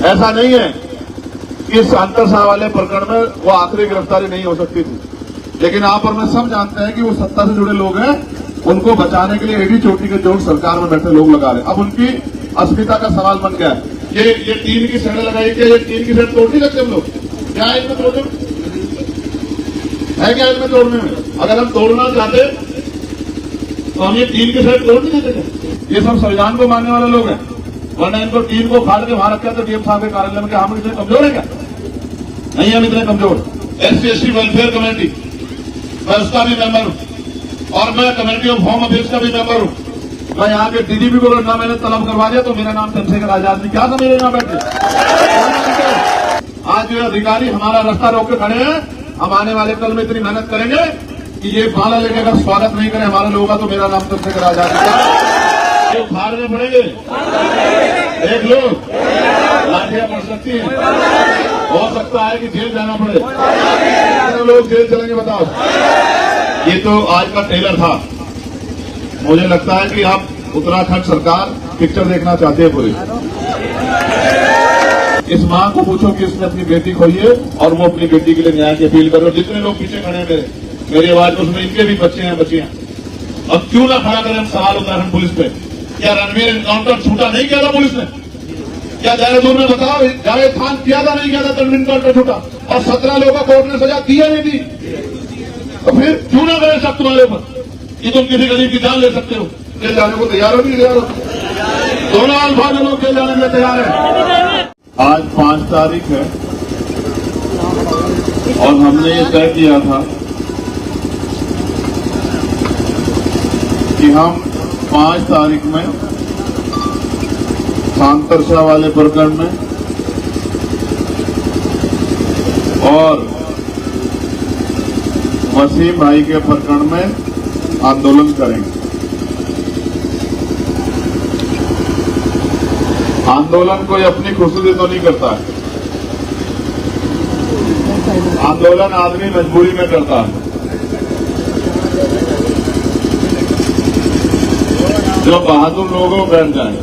ऐसा नहीं है कि सांतर शाह वाले प्रकरण में वो आखिरी गिरफ्तारी नहीं हो सकती थी, लेकिन आप और मैं सब जानते हैं कि वो सत्ता से जुड़े लोग हैं, उनको बचाने के लिए एडी चोटी के जोड़ सरकार में बैठे लोग लगा रहे। अब उनकी अस्मिता का सवाल बन गया है। ये टीन की सैड लगाई, क्या ये टीन की सैड तोड़ नहीं सकते हम लोग? क्या है इनमें तोड़ने में? है क्या इनमें तोड़ने में? अगर हम तोड़ना चाहते तो हम ये टीन की सैड तोड़ नहीं देते। ये सब संविधान को मानने वाले लोग हैं, वरना इनको टीन को फाड़ के वहां रखा तो डीएम साहब के कार्यालय में क्या हम इतने कमजोर है क्या? नहीं, हम इतने कमजोर। SC/ST वेलफेयर कमेटी, मैं उसका भी मेंबर हूं और मैं कमेटी ऑफ होम अफेयर्स का भी मेंबर हूं। मैं यहाँ के DGP को ना मैंने तलब करवा दिया तो मेरा नाम चंद्रशेखर आजाद जी क्या था मेरे यहाँ बैठे। आज जो अधिकारी हमारा रास्ता रोक के खड़े हैं, हम आने वाले कल में इतनी मेहनत करेंगे कि ये माला लेके अगर स्वागत नहीं करें हमारे लोगों का तो मेरा नाम चंद्रशेखर आजाद जी का उखाड़ने पड़ेंगे। एक लोग लाठियां पड़ सकती हैं, हो सकता है कि जेल जाना पड़े। कितने लोग जेल चलेंगे बताओ? ये तो आज का ट्रेलर था। मुझे लगता है कि आप उत्तराखंड सरकार पिक्चर देखना चाहते हैं पूरी। इस मां को पूछो कि इसने अपनी बेटी खोई है और वो अपनी बेटी के लिए न्याय की अपील करे। और जितने लोग पीछे खड़े हैं मेरी आवाज में, उसमें इनके भी बच्चे हैं बच्चियां। अब क्यों ना खड़ा करें हम सवाल उत्तराखंड पुलिस पे? क्या रणवीर एनकाउंटर छूटा नहीं किया था पुलिस ने? क्या देहरादून में बताओ जावेद खान किया था नहीं किया था रणवीर एनकाउंटर छूटा? और 17 लोगों को कोर्ट ने सजा दी है नहीं दी? तो फिर क्यों ना करे शक तुम्हारे ऊपर कि तुम किसी गरीब की जान ले सकते हो? जेल जाने को तैयार हो? नहीं तैयार हो? दोनों अल्फाज लोग जेल जाने में तैयार है। आज 5 तारीख है और हमने ये तय किया था कि हम 5 तारीख में सांतर शाह वाले प्रकरण में और वसीम भाई के प्रकरण में आंदोलन करेंगे। आंदोलन कोई अपनी खुशी से तो नहीं करता है, आंदोलन आदमी मजबूरी में करता है। जो बहादुर लोग हैं बैठ जाएं,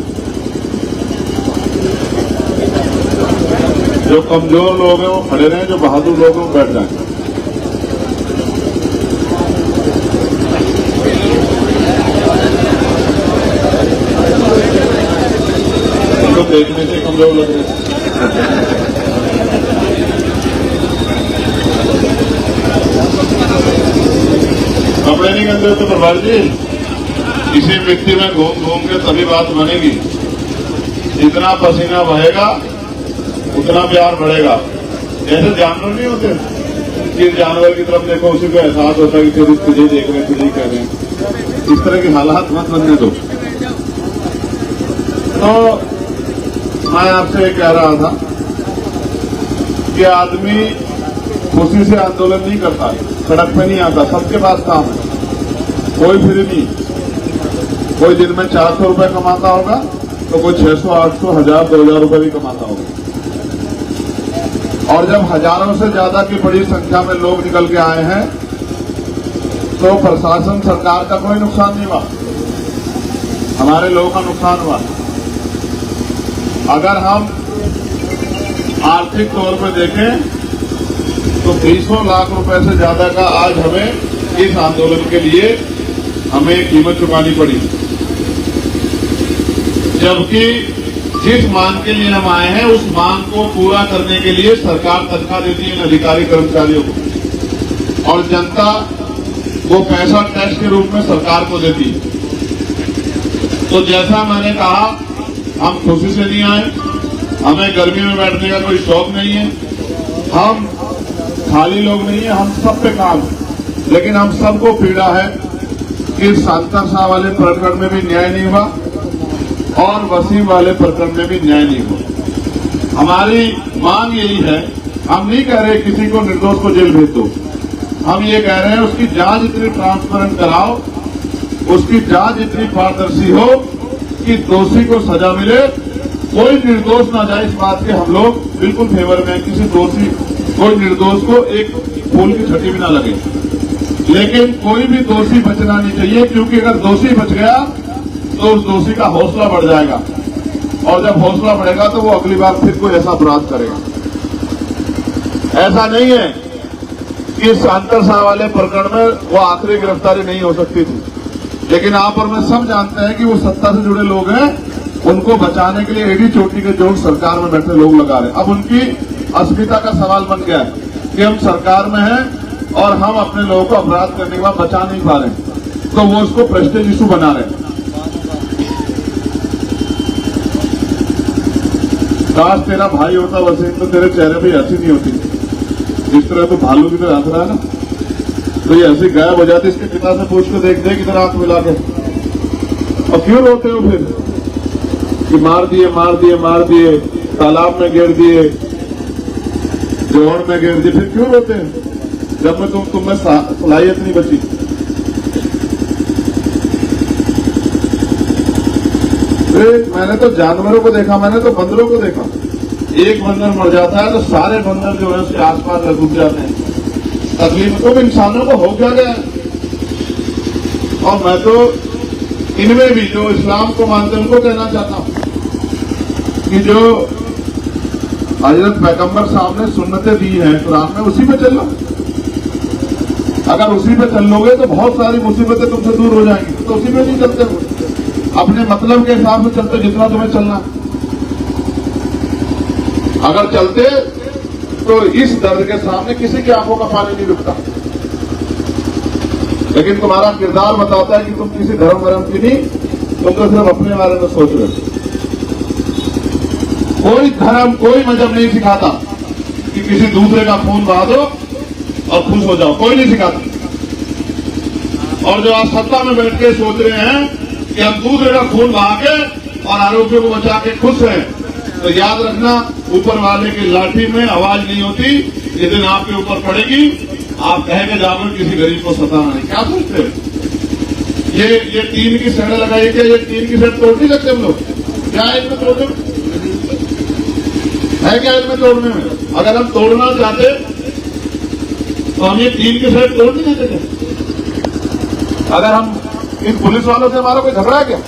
जो कमजोर लोग हैं वो खड़े रहें, जो बहादुर लोग हैं वो बैठ जाएं। उनको देखने से कमजोर लग रहे हैं। कपड़े नहीं गंदे होते प्रभार जी, किसी व्यक्ति में घूम घूम के तभी बात बनेगी। जितना पसीना बहेगा उतना प्यार बढ़ेगा। जैसे जानवर नहीं होते कि जानवर की तरफ देखो उसी को एहसास होता है कि तुझे देख रहे हैं, तुझे कह रहे हैं। इस तरह की हालात मत बनने दो। तो मैं आपसे कह रहा था कि आदमी खुशी से आंदोलन नहीं करता, सड़क पे नहीं आता, सबके पास काम है, कोई फ्री नहीं। कोई दिन में 400 रुपए कमाता होगा तो कोई 600, 800, 1000, 2000 रुपए भी कमाता होगा। और जब हजारों से ज्यादा की बड़ी संख्या में लोग निकल के आए हैं तो प्रशासन सरकार का कोई नुकसान नहीं हुआ, हमारे लोगों का नुकसान हुआ। अगर हम आर्थिक तौर पर देखें तो 200 लाख रुपए से ज्यादा का आज हमें इस आंदोलन के लिए हमें कीमत चुकानी पड़ी। जबकि जिस मांग के लिए हम आए हैं उस मांग को पूरा करने के लिए सरकार तनख्वाह देती है इन अधिकारी कर्मचारियों को और जनता वो पैसा टैक्स के रूप में सरकार को देती है। तो जैसा मैंने कहा, हम खुशी से नहीं आए, हमें गर्मी में बैठने का कोई शौक नहीं है, हम खाली लोग नहीं है, हम सब पे काम है। लेकिन हम सबको पीड़ा है कि सांतर शाह वाले प्रकरण में भी न्याय नहीं हुआ और वसीम वाले प्रकरण में भी न्याय नहीं हुआ। हमारी मांग यही है, हम नहीं कह रहे किसी को निर्दोष को जेल भेज दो, हम ये कह रहे हैं उसकी जांच इतनी ट्रांसपेरेंट कराओ, उसकी जांच इतनी पारदर्शी हो कि दोषी को सजा मिले, कोई निर्दोष ना जाए। इस बात के हम लोग बिल्कुल फेवर में, किसी दोषी कोई निर्दोष को एक फूल की छठी भी ना लगे। लेकिन कोई भी दोषी बचना नहीं चाहिए, क्योंकि अगर दोषी बच गया तो उस दोषी का हौसला बढ़ जाएगा। और जब हौसला बढ़ेगा तो वो अगली बार फिर कोई ऐसा अपराध करेगा। ऐसा नहीं है कि इस अंतरशाह वाले प्रकरण में वो आखिरी गिरफ्तारी नहीं हो सकती थी, लेकिन आप और मैं सब जानते हैं कि वो सत्ता से जुड़े लोग हैं, उनको बचाने के लिए एडी चोटी के जोड़ सरकार में बैठे लोग लगा रहे हैं। अब उनकी अस्मिता का सवाल बन गया है कि हम सरकार में हैं और हम अपने लोगों को अपराध करने के बाद बचा नहीं पा रहे, तो वो उसको प्रेस्टीज इशू बना रहे हैं। काश तेरा भाई होता वसीम तो तेरे चेहरे पे हंसी नहीं होती, जिस तरह तो भालू की तरह हंस रहा है ना, तो ये हंसी गायब हो जाती। इसके पिता से पूछ के देख इधर आंख मिला के, और क्यों रोते हो फिर कि मार दिए, तालाब में गिर दिए, जोहर में गिर दिए, फिर क्यों रोते हैं जब मैं तुम्हें सलाहियत नहीं बची। मैंने तो जानवरों को देखा, मैंने तो बंदरों को देखा, एक बंदर मर जाता है तो सारे बंदर जो है उसके आसपास घुस जाते हैं। तकलीफ तो इंसानों को हो क्या गया। और मैं तो इनमें भी जो इस्लाम को मानते हैं उनको कहना चाहता हूं कि जो हजरत पैगंबर साहब ने सुन्नतें दी हैं कुरान में, उसी पे चल लो। अगर उसी पे चल लोगे तो बहुत सारी मुसीबतें तुमसे दूर हो जाएंगी। तो उसी पे नहीं चलते हो, अपने मतलब के हिसाब से चलते जितना तुम्हें चलना। अगर चलते तो इस दर्द के सामने किसी की आंखों का पानी नहीं रुकता। लेकिन तुम्हारा किरदार बताता है कि तुम किसी धर्म की नहीं, तुम तो सिर्फ अपने बारे में सोच रहे हो। कोई धर्म कोई मजहब नहीं सिखाता कि किसी दूसरे का खून बहा दो और खुश हो जाओ, कोई नहीं सिखाता। और जो आज सत्ता में बैठ के सोच रहे हैं कि हम दूसरे का खून बहा के और आरोपियों को बचा के खुश हैं, तो याद रखना ऊपर वाले की लाठी में आवाज नहीं होती। जिस दिन आपके ऊपर पड़ेगी आप कह के जाओगे किसी गरीब को सताना नहीं। क्या सोचते हो ये टीन की सड़ लगाई क्या? ये टीन की सड़ तोड़ नहीं सकते हम लोग? क्या है इनमें तोड़ने है? क्या इनमें तोड़ने में? अगर हम तोड़ना चाहते तो हम ये टीन की सड़ तोड़ नहीं देते। अगर हम इन पुलिस वालों से हमारा कोई झगड़ा है क्या?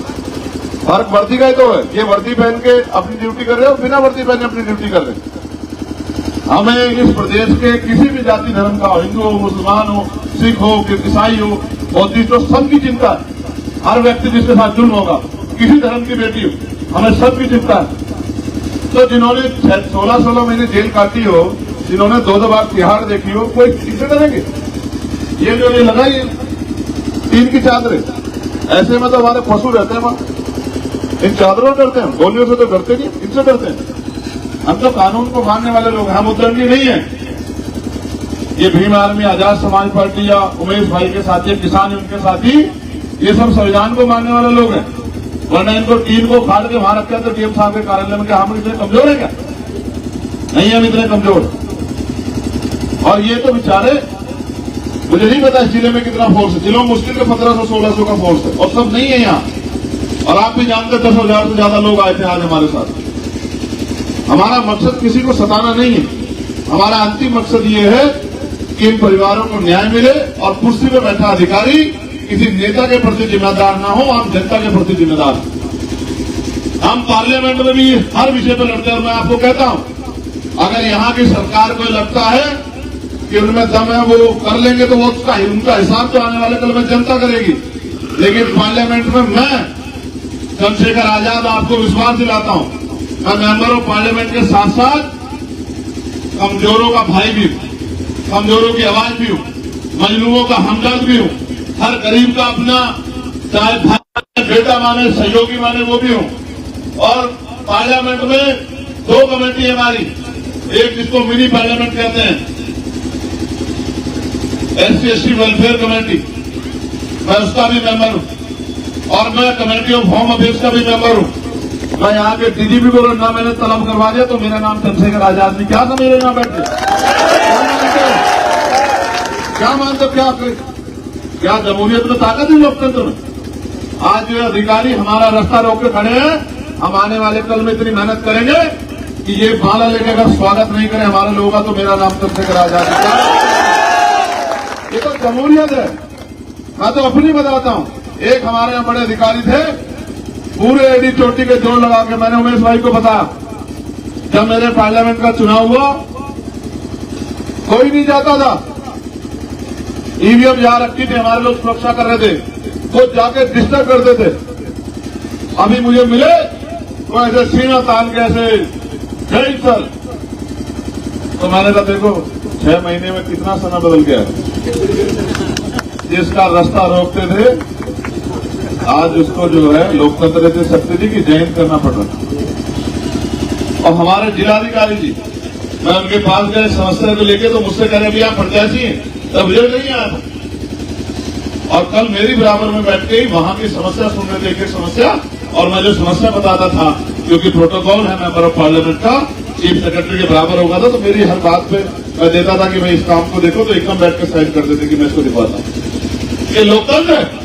फर्क वर्दी का ही तो है। ये वर्दी पहन के अपनी ड्यूटी कर रहे हो, बिना वर्दी पहने अपनी ड्यूटी कर रहे हैं। हमें इस प्रदेश के किसी भी जाति धर्म का हो, हिंदू हो, मुसलमान हो, सिख हो, ईसाई हो, बौद्धिस्ट हो, सबकी चिंता है। हर व्यक्ति जिसके साथ जुल्म होगा, किसी धर्म की बेटी हो, हमें सबकी चिंता है। तो जिन्होंने 16-16 महीने जेल काटी हो, जिन्होंने 2 बार तिहाड़ देखी हो, कोई किसे डरेंगे? ये जो ये लगाई टीन की चादरें, ऐसे में तो हमारे पशु रहते हैं वहां। इन चादरों डरते हैं, गोलियों से तो डरते नहीं, इनसे डरते हैं। हम तो कानून को मानने वाले लोग हैं, हम उद्दंडी नहीं है। ये भीम आर्मी, आजाद समाज पार्टी या उमेश भाई के साथी, किसान उनके साथी, ये सब संविधान को मानने वाले लोग हैं। वरना इनको टीन को फाड़ के वहां रखा तो डीएम साहब के कार्यालय में क्या हम इतने कमजोर है क्या? नहीं हम इतने कमजोर। और ये तो बेचारे, मुझे नहीं पता इस जिले में कितना फोर्स है। जिलों में मुश्किल के 1500-1600 का फोर्स है, और सब नहीं है यहाँ। और आप भी जानते 10,000 से ज्यादा लोग आए थे आज हमारे साथ। हमारा मकसद किसी को सताना नहीं है। हमारा अंतिम मकसद ये है कि इन परिवारों को न्याय मिले और कुर्सी पर बैठा अधिकारी किसी नेता के प्रति जिम्मेदार ना हो, आप जनता के प्रति जिम्मेदार हो। हम पार्लियामेंट में भी हर विषय पर लड़ते हैं। और मैं आपको कहता हूं, अगर यहाँ की सरकार को लगता है कि उनमें दम है, वो कर लेंगे, तो वो उनका हिसाब तो आने वाले कल में जनता करेगी। लेकिन पार्लियामेंट में मैं चंद्रशेखर आजाद आपको विश्वास दिलाता हूं, मैं मेंबर ऑफ पार्लियामेंट के साथ साथ कमजोरों का भाई भी हूं, कमजोरों की आवाज भी हूं, मजलूमों का हमदर्द भी हूं, हर गरीब का अपना चाहे भाई बेटा माने, सहयोगी माने, वो भी हूं। और पार्लियामेंट में 2 कमेटी है हमारी, एक जिसको मिनी पार्लियामेंट कहते हैं, SC/ST वेलफेयर कमेटी, मैं उसका भी मेंबर हूं। और मैं कमेटी ऑफ होम अफेयर्स का भी मेंबर हूं। मैं यहाँ के डीजीपी को ना मैंने तलब करवा दिया तो मेरा नाम चंद्रशेखर आजाद नहीं। क्या समझ रहे यहाँ बैठ के? क्या मानते? क्या जमहूरियत में ताकत है लोकतंत्र में? आज जो अधिकारी हमारा रास्ता रोक के खड़े हैं, हम आने वाले कल में इतनी मेहनत करेंगे कि ये भाला लेके अगर स्वागत नहीं करें हमारे लोगों का, तो मेरा नाम चंद्रशेखर आजाद है। ये तो जमहूरियत है। मैं तो अपनी बताता हूं। एक हमारे यहाँ बड़े अधिकारी थे, पूरे एडी चोटी के जोड़ लगा के मैंने उमेश भाई को बताया, जब मेरे पार्लियामेंट का चुनाव हुआ कोई नहीं जाता था, ईवीएम जहां रखी थी हमारे लोग सुरक्षा कर रहे थे, वो जाके डिस्टर्ब करते थे। अभी मुझे मिले तो ऐसे सीना तान के ऐसे जय सर, तो मैंने कहा देखो 6 महीने में कितना समय बदल गया है। जिसका रास्ता रोकते थे आज उसको जो है लोकतंत्र से शक्ति जी की जयंती करना पड़ रहा। और हमारे जिलाधिकारी जी, मैं उनके पास गए समस्या को लेके तो मुझसे कह रहे अभी आप प्रत्याशी हैं, तब मुझे नहीं आया था। और कल मेरी बराबर में बैठ के ही वहां की समस्या सुन रहे थे, एक समस्या, और मैं जो समस्या बताता था, क्योंकि प्रोटोकॉल है मेंबर ऑफ पार्लियामेंट का, चीफ सेक्रेटरी के बराबर होगा था, तो मेरी हर बात पे मैं देता था कि मैं इस काम को देखो, तो एकदम बैठ के साइन कर देते कि मैं इसको दिखाता हूं। ये लोकतंत्र है।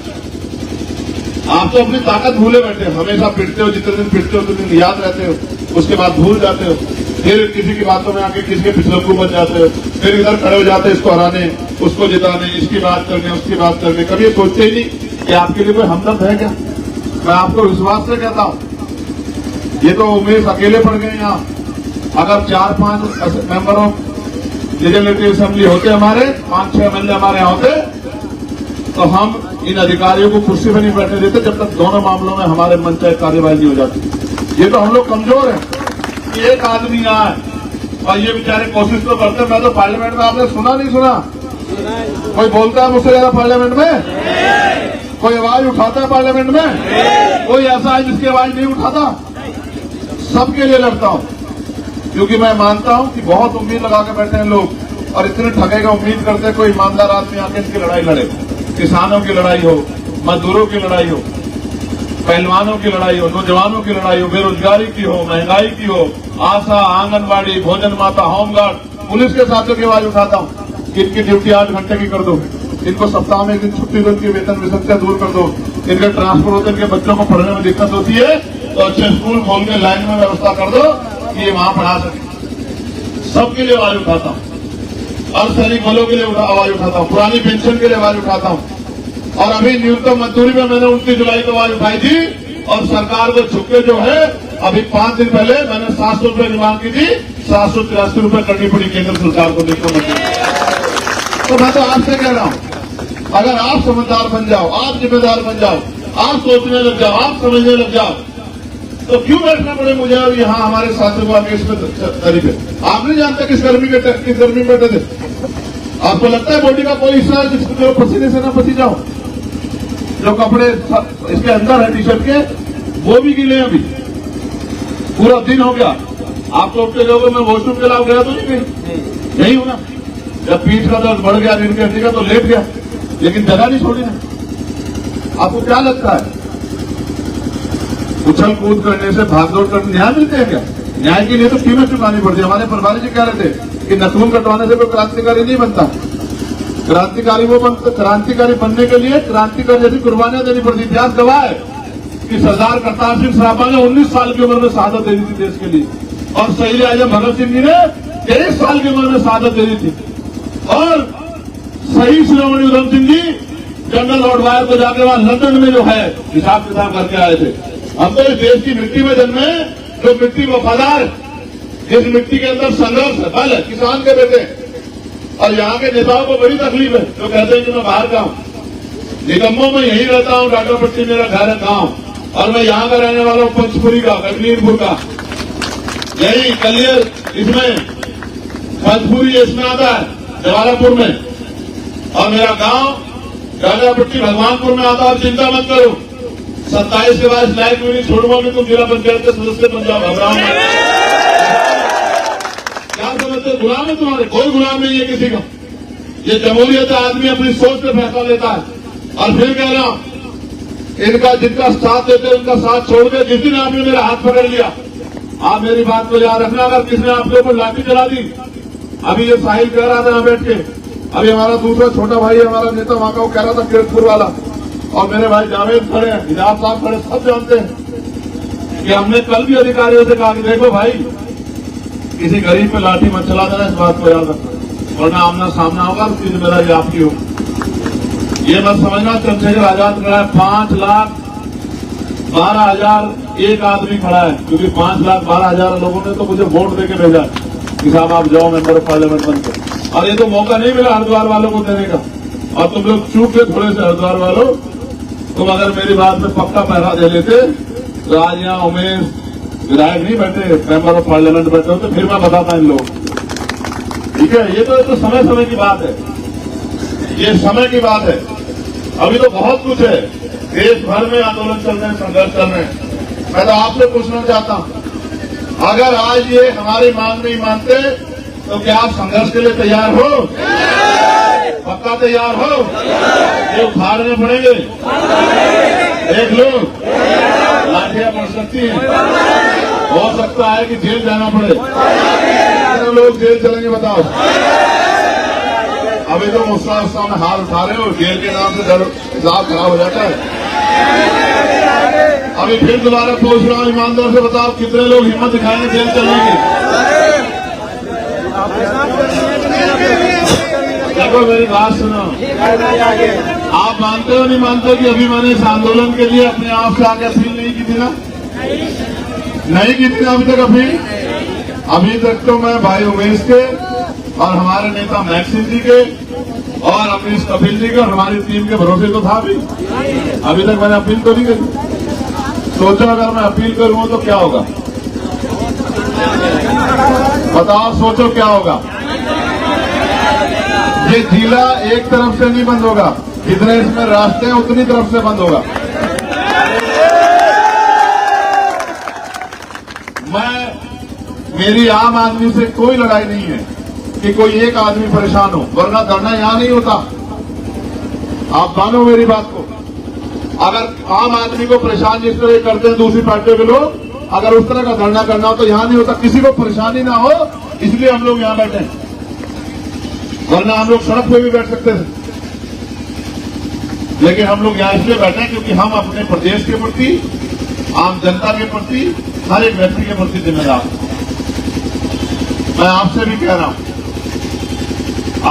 आप तो अपनी ताकत भूले बैठे, हमेशा पिटते हो, जितने दिन पिटते हो उतने दिन याद रहते हो, उसके बाद भूल जाते हो, फिर किसी की बातों में आके किसी के पिछलक्कू बन जाते हो, फिर इधर खड़े हो जाते हो इसको हराने, उसको जिताने, इसकी बात करने, उसकी बात करने। कभी ये सोचते ही नहीं कि आपके लिए कोई हमदर्द है क्या। मैं आपको विश्वास से कहता हूं, ये तो उमेश अकेले पड़ गए यहाँ। अगर 4-5 मेंबर ऑफ लेजिस्लेटिव असेंबली होते, हमारे 5-6 एमएलए हमारे यहाँ होते, तो हम इन अधिकारियों को कुर्सी पर नहीं बैठने देते जब तक दोनों मामलों में हमारे मन चाहे कार्यवाही नहीं हो जाती। ये तो हम लोग कमजोर हैं कि एक आदमी यहाँ है और ये बेचारे कोशिश तो करते हैं। मैं तो पार्लियामेंट में, आपने सुना नहीं सुना, कोई बोलता है मुझसे ज्यादा पार्लियामेंट में? कोई आवाज उठाता है पार्लियामेंट में? कोई ऐसा है जिसकी आवाज नहीं उठाता? सबके लिए लड़ता हूं, क्योंकि मैं मानता हूं कि बहुत उम्मीद लगा के बैठे हैं लोग और इतने ठगे का उम्मीद करते हैं कोई ईमानदार आदमी आके इनकी लड़ाई लड़े। किसानों की लड़ाई हो, मजदूरों की लड़ाई हो, पहलवानों की लड़ाई हो, नौजवानों की लड़ाई हो, बेरोजगारी की हो, महंगाई की हो, आशा, आंगनबाड़ी, भोजन माता, होमगार्ड, पुलिस के साथियों की आवाज उठाता हूं कि इनकी ड्यूटी 8 घंटे की कर दो, इनको सप्ताह में एक दिन छुट्टी दो, इनकी वेतन विसंख्या दूर कर दो, इनके ट्रांसपोर्ट होते, इनके बच्चों को पढ़ने में दिक्कत होती है तो अच्छे स्कूल खोल के लाइन में व्यवस्था कर दो कि ये वहां पढ़ा सके। सबके लिए आवाज उठाता हूं, अर्धसैनिक बलों के लिए आवाज उठाता हूं, पुरानी पेंशन के लिए आवाज उठाता हूं। और अभी न्यूनतम मजदूरी में मैंने 29 जुलाई को आवाज उठाई थी और सरकार को झुके जो है, अभी 5 दिन पहले मैंने 700 रुपए की मांग की थी, 783 रुपए करनी पड़ी केंद्र सरकार को। देखो तो मैं तो आपसे कह रहा हूं, अगर आप समझदार बन जाओ, आप जिम्मेदार बन जाओ, आप सोचने लग जाओ, आप समझने लग जाओ, तो क्यों बैठना पड़े मुझे अब यहाँ हमारे साथियों को आगे इसमें तरीके। आप नहीं जानते किस गर्मी में बैठे थे? आपको लगता है बॉडी का कोई हिस्सा है जिसको पसीने से ना पसी जाओ? जो कपड़े इसके अंदर है टी शर्ट के, वो भी गीले अभी, पूरा दिन हो गया। आप तो उठते जाओगे, मैं वॉशरूम के लाभ गया तो नहीं गई, यही होना। जब पीठ का दर्द बढ़ गया, रीढ़ की हड्डी का, तो लेट गया, लेकिन जगह नहीं छोड़ी ना। आपको क्या लगता है उछल कूद करने से, भागदौड़ करने न्याय मिलते हैं क्या? न्याय के लिए तो कीमत चुकानी पड़ती है। हमारे प्रभारी जी कह रहे थे कि नखून कटवाने से कोई क्रांतिकारी नहीं बनता। क्रांतिकारी वो बनता, क्रांतिकारी बनने के लिए क्रांतिकारी जैसी कुर्बानियां देनी पड़ती। इतिहास गवाह है कि सरदार करतार सिंह सराभा ने 19 साल की उम्र में शहादत दे दी थी देश के लिए, और शहीद आजम भगत सिंह जी ने 23 साल की उम्र में शहादत दे दी थी, और शहीद शिरोमणि Udham Singh ji general Lord wire को जाके वहां लंदन में जो है हिसाब किताब करके आए थे। हम तो इस देश की मिट्टी में जन्मे, जो मिट्टी वफादार, जिस मिट्टी के अंदर संघर्ष है, बल है, किसान के बेटे। और यहाँ के नेताओं को बड़ी तकलीफ है, जो कहते हैं कि मैं बाहर का हूं, निगमों में यही रहता हूं, डाकरपट्टी मेरा घर है, गांव, और मैं यहाँ का रहने वाला हूं, पंचपुरी का, कश्मीरपुर का, यही कलियर इसमें, पंचपुरी इसमें आता है, जवालापुर में, और मेरा गांव डाकरपट्टी भगवानपुर में आता है। चिंता मत करो, 27 के बाद लाइफ में नहीं छोड़ूंगा कि तुम जिला पंचायत के सदस्य बन जाओ। घबराओ क्या समझते, गुलाम है तुम्हारे? कोई गुलाम नहीं है किसी का। ये जमहूरियत आदमी अपनी सोच से फैसला लेता है। और फिर कह रहा हूं, इनका जिनका साथ देते उनका साथ छोड़ के, जिस दिन आपने मेरा हाथ पकड़ लिया, आप मेरी बात को याद रखना, अगर किसी ने आपके ऊपर लाठी चला दी, अभी ये साहिल कह रहा था यहाँ बैठ के, अभी हमारा दूसरा छोटा भाई हमारा नेता वहां का, वो कह रहा था किरतपुर वाला, और मेरे भाई जावेद खड़े हैं, हिजाब साहब खड़े, सब जानते हैं कि हमने कल भी अधिकारियों से कहा कि देखो भाई, किसी गरीब पे लाठी मत चला देना, इस बात को याद रखना, वरना आमना सामना होगा, उसकी जिम्मेदारी आपकी होगी। ये मत समझना चंद्रशेखर आजाद खड़ा है, 5 लाख 12,000 एक आदमी खड़ा है, क्योंकि 5,12,000 लोगों ने तो मुझे वोट देके भेजा कि साहब आप जाओ मेंबर ऑफ पार्लियामेंट बनकर। और ये तो मौका नहीं मिला हरिद्वार वालों को देने का, और तुम लोग चूक गए थोड़े से हरिद्वार वालों। तुम अगर मेरी बात में पक्का पहरा दे लेते तो आज यहाँ उमेश विधायक नहीं बैठे, मेंबर ऑफ पार्लियामेंट बैठे होते, फिर मैं बताता इन लोग। ठीक है, ये तो समय समय की बात है, ये समय की बात है। अभी तो बहुत कुछ है, देश भर में आंदोलन चल रहे हैं, संघर्ष चल रहे हैं। मैं तो आपसे पूछना चाहता हूं, अगर आज ये हमारी मांग नहीं मानते तो क्या आप संघर्ष के लिए तैयार हो? पक्का तैयार हो? ये उखाड़ने पड़ेंगे, देख लो, लाठियां पड़ सकती हैं, हो सकता है कि जेल जाना पड़े। कितने लोग जेल चलेंगे बताओ? अभी तो मुस्सा में हाथ उठा रहे हो, जेल के नाम से हिसाब खराब हो जाता है। अभी फिर दोबारा पूछ रहा हूं, ईमानदार से बताओ कितने लोग हिम्मत दिखाएंगे जेल चलने की? देखो मेरी बात सुनो, आप मानते हो नहीं मानते कि अभी मैंने इस आंदोलन के लिए अपने आप से आगे अपील नहीं की थी ना? नहीं की थी ना अभी तक अपील? अभी तक तो मैं भाई उमेश के और हमारे नेता मैक्सिम जी के और अमरीश कपिल जी के और हमारी टीम के भरोसे तो था भी। अभी तक मैंने अपील तो नहीं करी। सोचो अगर मैं अपील करूं तो क्या होगा? बताओ, सोचो क्या होगा? ये जिला एक तरफ से नहीं बंद होगा, जितने इसमें रास्ते हैं उतनी तरफ से बंद होगा। मेरी आम आदमी से कोई लड़ाई नहीं है कि कोई एक आदमी परेशान हो, वरना धरना यहां नहीं होता। आप मानो मेरी बात को। अगर आम आदमी को परेशान जिस तरह करते हैं दूसरी पार्टियों के लोग, अगर उस तरह का धरना करना हो तो यहां नहीं होता। किसी को परेशानी ना हो इसलिए हम लोग यहां बैठे हैं, वरना हम लोग सड़क पे भी बैठ सकते थे। लेकिन हम लोग यहां इसलिए बैठे हैं क्योंकि हम अपने प्रदेश के प्रति, आम जनता के प्रति, हर एक व्यक्ति के प्रति जिम्मेदार हैं। मैं आपसे भी कह रहा हूं,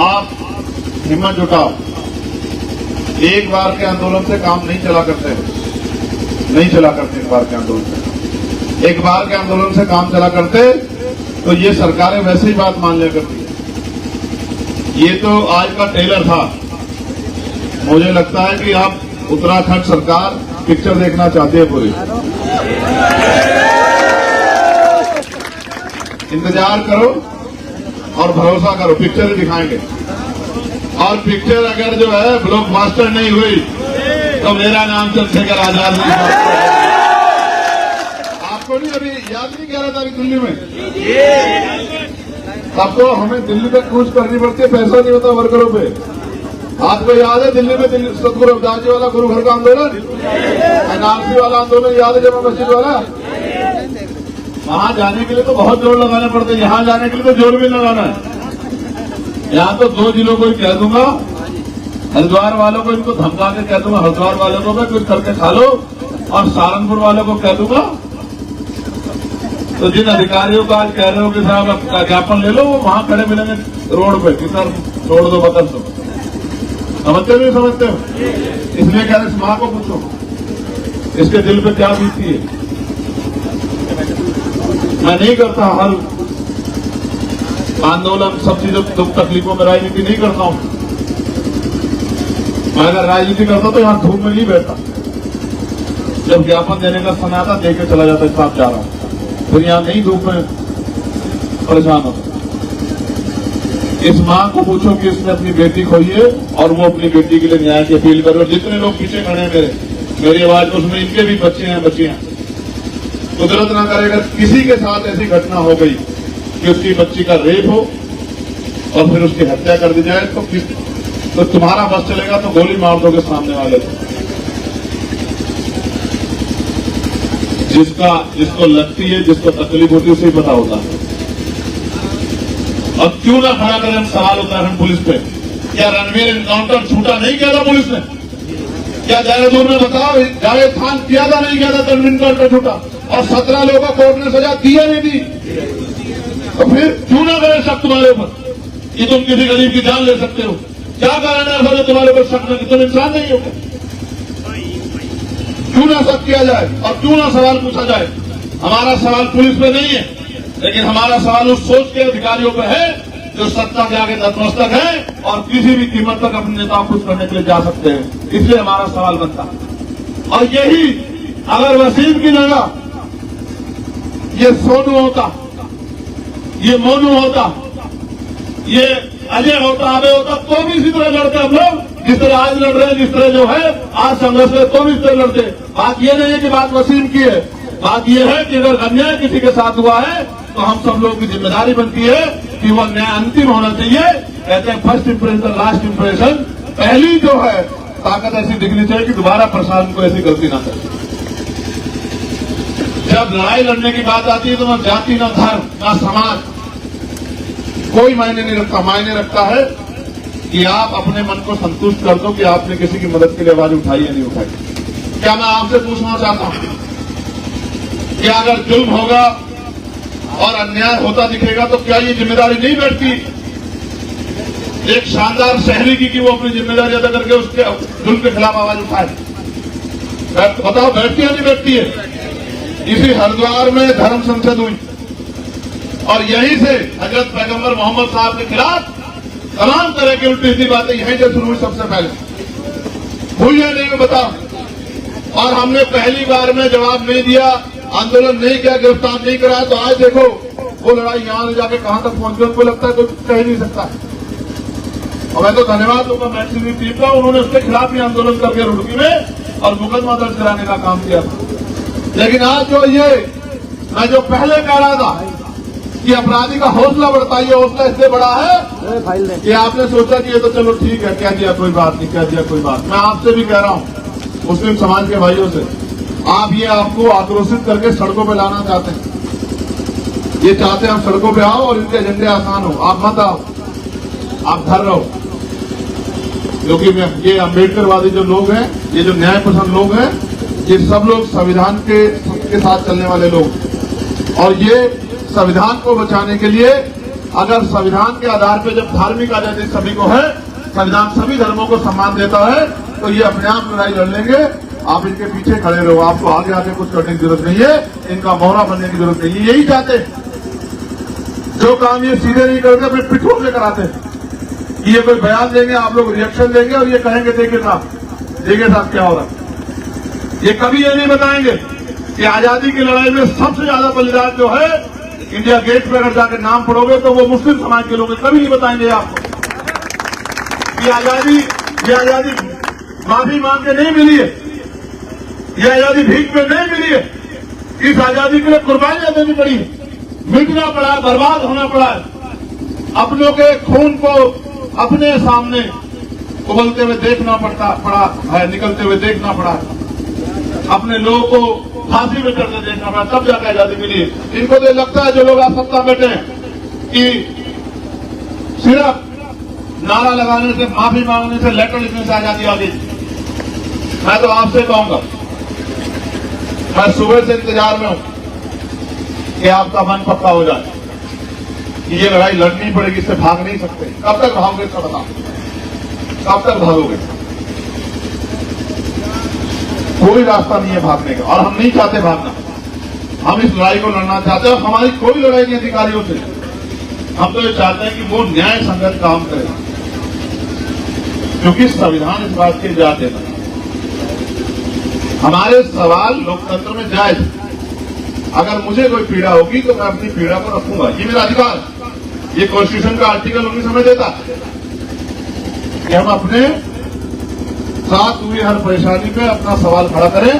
आप हिम्मत जुटाओ। एक बार के आंदोलन से काम नहीं चला करते, नहीं चला करते एक बार के आंदोलन से। एक बार के आंदोलन से काम चला करते तो ये सरकारें वैसे ही बात मान लिया करती। ये तो आज का ट्रेलर था। मुझे लगता है कि आप उत्तराखंड सरकार पिक्चर देखना चाहती है पूरी। इंतजार करो और भरोसा करो, पिक्चर दिखाएंगे। और पिक्चर अगर जो है ब्लॉकबस्टर नहीं हुई तो मेरा नाम चंद्रशेखर आजाद नहीं। आपको नहीं अभी याद नहीं कह रहा था अभी दिल्ली में? तब तो हमें दिल्ली तक कूच करनी पड़ती है, पैसा नहीं होता वर्करों पे। आपको याद है दिल्ली में सतगुरु रविदास जी वाला गुरु घर का आंदोलन, एनआरसी वाला आंदोलन याद है, जमा मस्जिद वाला? वहां जाने के लिए तो बहुत जोर लगाने पड़ते हैं, यहां जाने के लिए तो जोर भी लगाना है। यहां तो 2 जिलों को ही कह दूंगा, हरिद्वार वालों को इनको धमका के कह दूंगा, हरिद्वार वालों को मैं कुछ करके खा लो, और सहारनपुर वालों को कह दूंगा। तो जिन अधिकारियों को आज कह रहे हो कि साहब आपका ज्ञापन ले लो, वो वहां खड़े मिलेंगे रोड पे कि सर छोड़ दो, बदल दो। समझते हो नहीं समझते हो? इसलिए कह रहे इस मां को पूछो इसके दिल पे क्या बीतती है। मैं नहीं करता हर आंदोलन, सब चीजों दुख तकलीफों में राजनीति नहीं करता हूं। मैं अगर राजनीति करता तो यहां धूप में नहीं बैठता। जब ज्ञापन देने का समय आता देख के चला जाता, साफ जा रहा हूं, फिर यहां नहीं धूप में परेशान होता। इस मां को पूछो कि इसने अपनी बेटी खोई है और वो अपनी बेटी के लिए न्याय की अपील कर रहे हो। जितने लोग पीछे खड़े हैं मेरी आवाज को सुने, इनके भी बच्चे हैं, बच्चियां। कुदरत ना करेगा किसी के साथ ऐसी घटना हो गई कि उसकी बच्ची का रेप हो और फिर उसकी हत्या कर दी जाए, तो तुम्हारा बस चलेगा तो गोली मार दोगे सामने वाले को। जिसको लगती है, जिसको तकलीफ होती है, उसे ही पता होता है। अब क्यों ना खड़ा करें हम सवाल उत्तराखंड पुलिस पे? क्या रणवीर एनकाउंटर छूटा नहीं किया था पुलिस ने? क्या देहरादून में बताओ जावेद खान किया था नहीं किया था? रणवीर एनकाउंटर छूटा और 17 लोगों को कोर्ट ने सजा दी या नहीं दी? तो फिर क्यों ना करें शक तुम्हारे ऊपर कि तुम किसी गरीब की जान ले सकते हो? क्या कारण है ऐसा जो तुम्हारे ऊपर शक न कि तुम इंसान नहीं हो? क्यों ना सब किया जाए और क्यों ना सवाल पूछा जाए। हमारा सवाल पुलिस पे नहीं है, लेकिन हमारा सवाल उस सोच के अधिकारियों पे है जो सत्ता के आगे नतमस्तक है और किसी भी कीमत तक अपने नेताओं को खुश करने के लिए जा सकते हैं। इसलिए हमारा सवाल बनता है। और यही अगर वसीम की जगह ये सोनू होता, ये मोनू होता, ये अजय होता, अबे होता, तो भी इसी तरह लड़ते हम लोग जिस तरह आज लड़ रहे हैं, जिस तरह जो है आज संघर्ष में, तो भी इस तरह लड़ते। बात ये नहीं है कि बात वसीम की है, बात ये है कि अगर अन्याय किसी के साथ हुआ है तो हम सब लोगों की जिम्मेदारी बनती है कि वो न्याय अंतिम होना चाहिए। कहते हैं फर्स्ट इंप्रेशन लास्ट इंप्रेशन, पहली जो है ताकत ऐसी दिखनी चाहिए कि दोबारा प्रशासन को ऐसी गलती ना करे। जब लड़ाई लड़ने की बात आती है तो न जाति, न धर्म, न समाज, कोई मायने नहीं रखता। मायने रखता है कि आप अपने मन को संतुष्ट कर दो कि आपने किसी की मदद के लिए आवाज उठाई या नहीं उठाई। क्या मैं आपसे पूछना चाहता हूं कि अगर जुल्म होगा और अन्याय होता दिखेगा तो क्या ये जिम्मेदारी नहीं बैठती एक शानदार शहरी की कि वो अपनी जिम्मेदारी अदा करके उसके जुल्म के खिलाफ आवाज उठाए? बताओ बैठती है नहीं बैठती है? इसी हरिद्वार में धर्म संसद हुई और यहीं से हजरत पैगंबर मोहम्मद साहब के खिलाफ तमाम तरह की उल्टी सीधी बातें यहीं से शुरू हुई। सबसे पहले हुई है नहीं बताओ। और हमने पहली बार में जवाब नहीं दिया, आंदोलन नहीं किया, गिरफ्तार नहीं कराया, तो आज देखो वो लड़ाई यहां ले जाके कहां तक पहुंच गई। उनको लगता है कोई कह नहीं सकता। और मैं तो धन्यवाद दूंगा मैक्सिमी टीम का, उन्होंने उसके खिलाफ ही आंदोलन करके रुड़की में और मुकदमा दर्ज कराने का काम किया। लेकिन आज जो ये मैं जो पहले कह रहा था कि अपराधी का हौसला बढ़ता है, ये हौसला इसलिए बड़ा है कि आपने सोचा कि ये तो चलो ठीक है, कह दिया कोई बात नहीं, कह दिया कोई बात। मैं आपसे भी कह रहा हूं, मुस्लिम समाज के भाइयों से, आप ये आपको आक्रोशित करके सड़कों पे लाना चाहते हैं। ये चाहते हैं हम सड़कों पे आओ और इनके एजेंडे आसान हो। आप मत आओ, आप घर रहो। क्योंकि ये अम्बेडकरवादी जो लोग हैं, ये जो न्याय पसंद लोग हैं, ये सब लोग संविधान के साथ चलने वाले लोग। और ये संविधान को बचाने के लिए, अगर संविधान के आधार पर जब धार्मिक आजादी सभी को है, संविधान सभी धर्मों को सम्मान देता है, तो ये अपने आप लड़ाई लड़ लेंगे। आप इनके पीछे खड़े रहो, आपको आगे आगे कुछ करने की जरूरत नहीं है, इनका मोहरा बनने की जरूरत नहीं है। यही चाहते जो काम ये सीधे नहीं करते, अपने पिठों से कराते। ये कोई बयान देंगे, आप लोग रिएक्शन देंगे और ये कहेंगे देखिए साहब क्या हो रहा है। ये कभी ये नहीं बताएंगे कि आजादी की लड़ाई में सबसे ज्यादा बलिदान जो है, इंडिया गेट पर अगर जाकर नाम पढ़ोगे तो वो मुस्लिम समाज के लोग कभी नहीं बताएंगे आपको। ये आजादी माफी मांग के नहीं मिली है, ये आजादी भीख में नहीं मिली है। इस आजादी के लिए कुर्बानियां देनी पड़ी है, मिटना पड़ा है, बर्बाद होना पड़ा है, अपनों के खून को अपने सामने उबलते हुए देखना पड़ा है, निकलते हुए देखना पड़ा है, अपने लोगों को फांसी में चढ़ते देखना पड़ा, तब जाकर आजादी मिली है। इनको तो लगता है जो लोग आप सत्ता बैठे हैं कि सिर्फ नारा लगाने से, माफी मांगने से, लेटर लिखने से आजादी आ गई। मैं तो आपसे कहूंगा, मैं सुबह से इंतजार में हूं कि आपका मन पक्का हो जाए कि ये लड़ाई लड़नी पड़ेगी, इससे भाग नहीं सकते। कब तक भागोगे इसका बताओ, कब तक भागोगे? कोई रास्ता नहीं है भागने का, और हम नहीं चाहते भागना। हम इस लड़ाई को लड़ना चाहते हैं। हमारी कोई लड़ाई नहीं अधिकारियों से, हम तो ये चाहते हैं कि वो न्याय संगत काम करे, क्योंकि संविधान इस बात की इजाजत देता है। हमारे सवाल लोकतंत्र में जायज, अगर मुझे कोई पीड़ा होगी तो मैं अपनी पीड़ा को रखूंगा, ये मेरा अधिकार। ये कॉन्स्टिट्यूशन का आर्टिकल 19 हमें देता कि हम अपने साथ हुई हर परेशानी पे अपना सवाल खड़ा करें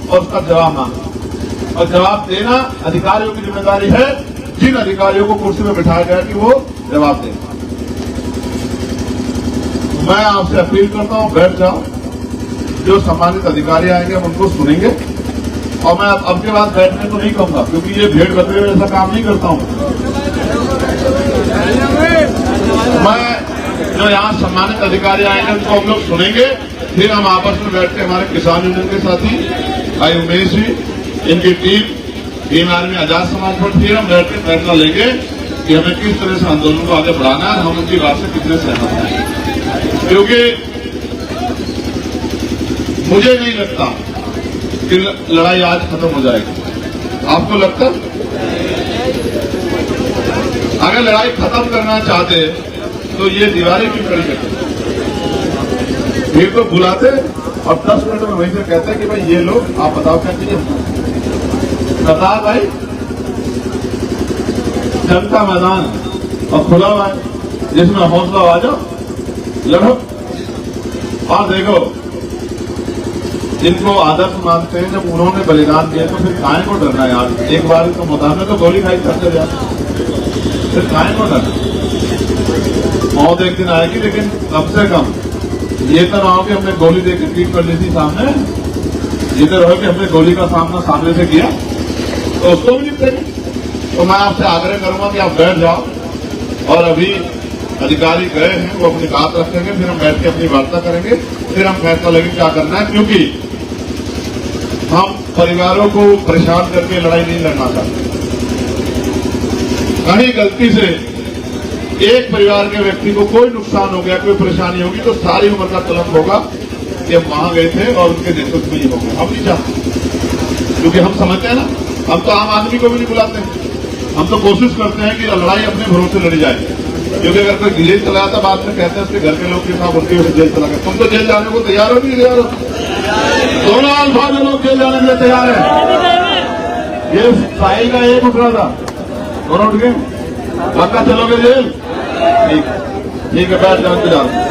और उसका जवाब मांगें। और जवाब देना अधिकारियों की जिम्मेदारी है, जिन अधिकारियों को कुर्सी में बिठाया गया कि वो जवाब दें। मैं आपसे अपील करता हूं, बैठ जाओ। जो सम्मानित अधिकारी आएंगे हम उनको सुनेंगे, और मैं अब के बाद बैठने को नहीं कहूंगा, क्योंकि ये भेड़ बकरे में ऐसा काम नहीं करता हूं। मैं जो यहाँ सम्मानित अधिकारी आएंगे उनको हम लोग सुनेंगे, फिर हम आपस में बैठ के हमारे किसान यूनियन के साथी भाई उमेश जी, इनकी टीम आर्मी आजाद समाज पर, फिर हम बैठ के फैसला लेंगे कि हमें किस तरह से आंदोलन को आगे बढ़ाना है, हम उनकी बात से कितने सहमत हैं। क्योंकि मुझे नहीं लगता कि लड़ाई आज खत्म हो जाएगी। आपको लगता? अगर लड़ाई खत्म करना चाहते तो ये दीवारें क्यों खड़ी करते? फिर तो बुलाते और 10 मिनट में वहीं से कहते कि भाई ये लोग आप बताओ क्या चाहिए। बता भाई, जनता मैदान और खुला हुआ है, जिसमें हौसला आ जाओ, लड़ो। और देखो, जिनको आदर्श मानते हैं, जब उन्होंने बलिदान दिया तो फिर काहे को डरना है यार। एक बार तो मुताबिक तो गोली खाई करते जा, फिर काहे को डरना। मौत एक दिन आएगी, लेकिन कम से कम ये तो ना हो कि हमने गोली देकर पीट कर ली थी सामने, ये तो रहो कि हमने गोली का सामना सामने से किया तो उसको भी निपटेंगे। तो मैं आपसे आग्रह करूंगा कि आप बैठ जाओ, और अभी अधिकारी गए हैं, वो अपनी बात रखेंगे, फिर हम बैठ के अपनी वार्ता करेंगे, फिर हम फैसला लेंगे क्या करना है। क्योंकि हम परिवारों को परेशान करके लड़ाई नहीं लड़ना चाहते। कहीं गलती से एक परिवार के व्यक्ति को कोई नुकसान हो गया, कोई परेशानी होगी, तो सारी उम्र का तलब होगा कि हम वहां गए थे और उनके नेतृत्व में ही हो गया। हम नहीं चाहते, क्योंकि हम समझते हैं ना, हम तो आम आदमी को भी नहीं बुलाते हैं। हम तो कोशिश करते हैं कि लड़ाई अपने भरोसे लड़ी जाए। क्योंकि अगर कोई जेल चला जाता, बाद में कहते हैं उसके घर के लोग के साथ उनकी वजह जेल चला गया। तुम तो जेल जाने को तैयार हो, नहीं तैयार हो? दोनों अल्फाज लोग जेल जाने के लिए तैयार है। ये साहिल का एक उठ रहा था, दोनों उठ गए। पक्का चलोगे जेल? ठीक है, बैठ जाओ, इंतजार।